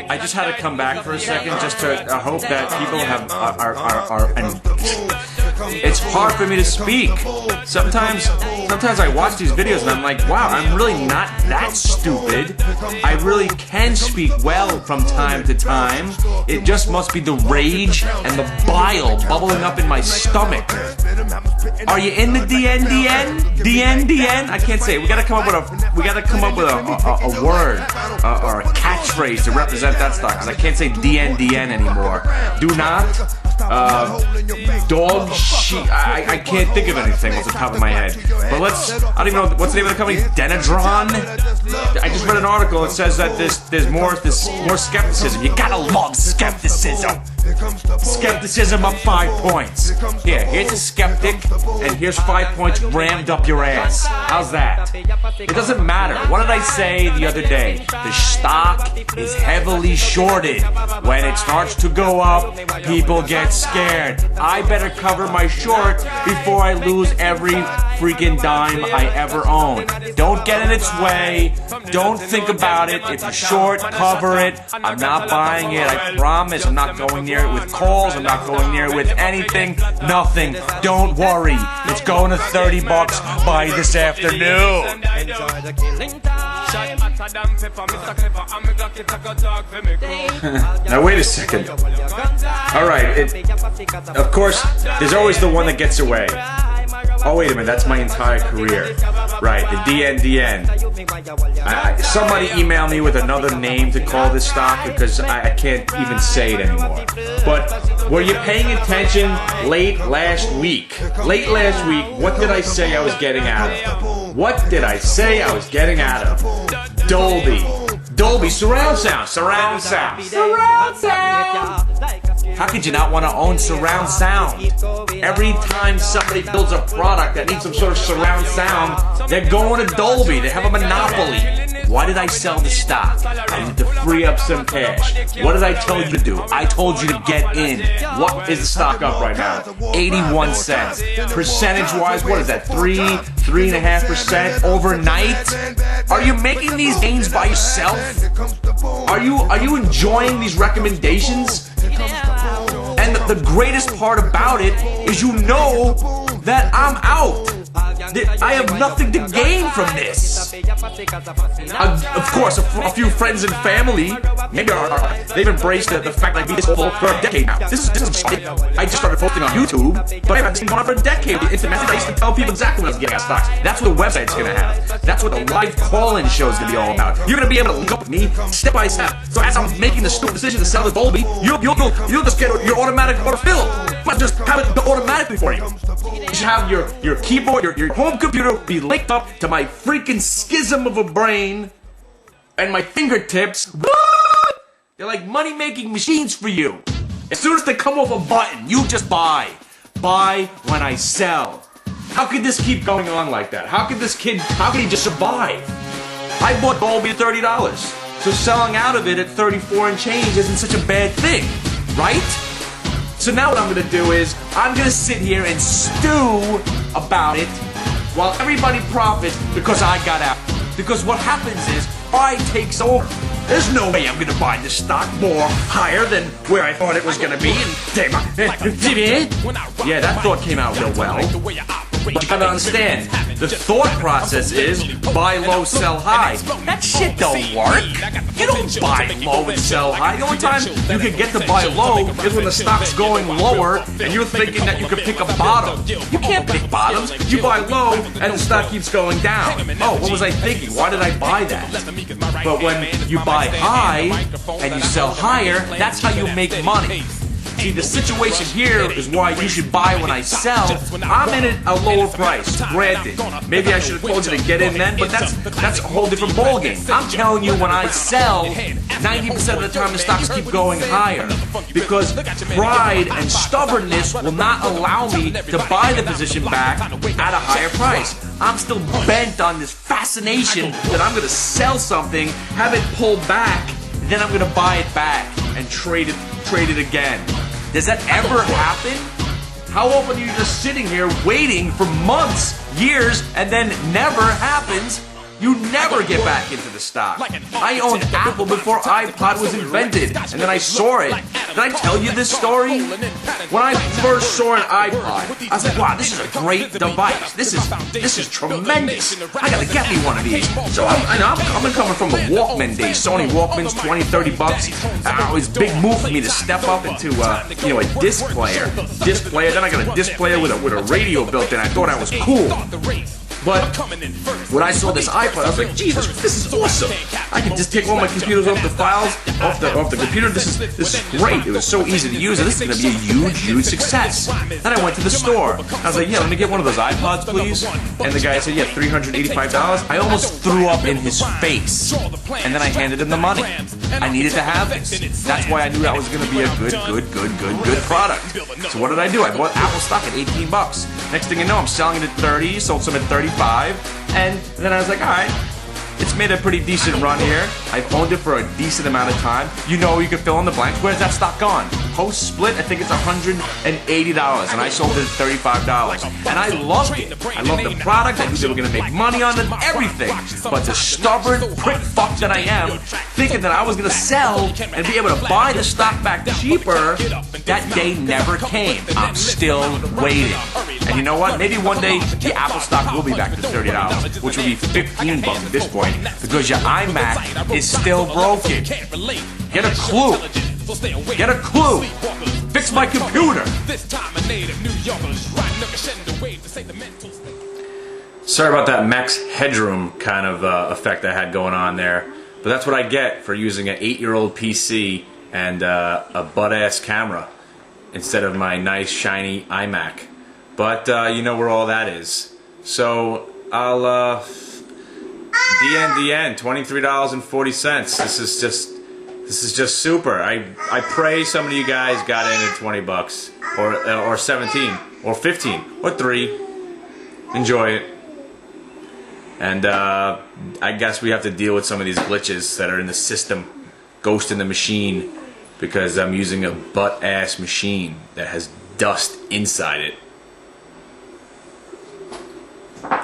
I just had to come back for a second just to hope that people have and it's hard for me to speak. Sometimes I watch these videos and I'm like, wow, I'm really not that stupid. I really can speak well from time to time. It just must be the rage and the bile bubbling up in my stomach. Are you in the DN? I can't say it. We gotta come up with a word or a catchphrase to represent that stock, because I can't say DN anymore. Do not dog shit. I can't think of anything off the top of my head. But I don't even know what's the name of the company. Denadron. I just read an article that says that there's more skepticism. You gotta love skepticism. Skepticism up 5 points. Here's a skeptic, and here's 5 points rammed up your ass. How's that? It doesn't matter. What did I say the other day? The stock is heavily shorted. When it starts to go up, people get scared. I better cover my short before I lose every freaking dime I ever own. Don't get in its way. Don't think about it. If you're short, cover it. I'm not buying it. I promise. I'm not going near it with calls. I'm not going near it with anything. Nothing. Don't worry. It's going to $30 by this afternoon. Now wait a second. Alright, of course, there's always the one that gets away. Oh wait a minute, that's my entire career. Right, the DN. Somebody emailed me with another name to call this stock because I can't even say it anymore. But were you paying attention late last week? What did I say I was getting out of? What did I say I was getting out of? Dolby, surround sound. How could you not want to own surround sound? Every time somebody builds a product that needs some sort of surround sound, they're going to Dolby. They have a monopoly. Why did I sell the stock? I needed to free up some cash. What did I tell you to do? I told you to get in. What is the stock up right now? 81 cents. Percentage-wise, what is that? 3.5% overnight? Are you making these gains by yourself? Are you enjoying these recommendations? And the greatest part about it is you know that I'm out. I have nothing to gain from this. Of course, a few friends and family, maybe they've embraced the fact that I've been this old for a decade now. This is I just started posting on YouTube, but I've been going on for a decade. It's a message I used to tell people exactly when I was getting out stocks. That's what the website's going to have. That's what the live call-in show is going to be all about. You're going to be able to link up with me step by step. So as I'm making the stupid decision to sell the Dolby, you'll just get your automatic autofill. But just have it automatically for you. You should have your keyboard, your home computer be linked up to my freaking schism of a brain and my fingertips. They're like money-making machines for you. As soon as they come off a button, you just buy. Buy when I sell. How could this keep going on like that? How could he just survive? I bought Dolby at $30. So selling out of it at 34 and change isn't such a bad thing, right? So now what I'm going to do is, I'm going to sit here and stew about it while everybody profits because I got out. Because what happens is, I takes over. There's no way I'm going to buy this stock more higher than where I thought it was going to be. Yeah, that thought came out real well. But you gotta understand, the thought process is buy low, sell high. That shit don't work. You don't buy low and sell high. The only time you can get to buy low is when the stock's going lower and you're thinking that you can pick a bottom. You can't pick bottoms. You buy low and the stock keeps going down. Oh, what was I thinking? Why did I buy that? But when you buy high and you sell higher, that's how you make money. See, the situation here is why you should buy when I sell. I'm in at a lower price, granted. Maybe I should have told you to get in then, but that's a whole different ballgame. I'm telling you, when I sell, 90% of the time the stocks keep going higher. Because pride and stubbornness will not allow me to buy the position back at a higher price. I'm still bent on this fascination that I'm going to sell something, have it pull back, then I'm going to buy it back and trade it again. Does that ever happen? How often are you just sitting here waiting for months years and then never happens, you never get back into the stock. I owned Apple before iPod was invented, and then I saw it. Did I tell you this story? When I first saw an iPod, I was like, wow, this is a great device. This is tremendous. I gotta get me one of these. So I'm coming from the Walkman days. Sony Walkmans, 20, 30 bucks. It was a big move for me to step up into a disc player. Then I got a disc player with a radio built in. I thought I was cool. But when I saw this iPod, I was like, Jesus, this is awesome. I can just take all my computers off the files, off the computer. This is great. It was so easy to use, and this is going to be a huge, huge success. Then I went to the store. I was like, yeah, let me get one of those iPods, please. And the guy said, yeah, $385. I almost threw up in his face. And then I handed him the money. I needed to have this. That's why I knew that was going to be a good product. So what did I do? I bought Apple stock at 18 bucks. Next thing you know, I'm selling it at 30, sold some at 35, and then I was like, all right, it's made a pretty decent run here. I've owned it for a decent amount of time. You know, you can fill in the blanks. Where's that stock gone? Post split, I think it's $180, and I sold it at $35. And I loved it. I loved the product. I knew they were going to make money on it, everything. But the stubborn prick fuck that I am, thinking that I was going to sell and be able to buy the stock back cheaper, that day never came. I'm still waiting. And you know what? Maybe one day the Apple stock will be back to $30, which will be 15 bucks at this point, because your iMac is still broken. Get a clue. Get a clue. Fix my computer. Sorry about that max headroom kind of effect I had going on there, but that's what I get for using an 8-year-old PC and a butt-ass camera instead of my nice shiny iMac. But you know where all that is. So I'll DN $23.40. This is just super. I pray some of you guys got in at 20 bucks or 17 or 15 or 3. Enjoy it. And I guess we have to deal with some of these glitches that are in the system, ghost in the machine, because I'm using a butt-ass machine that has dust inside it.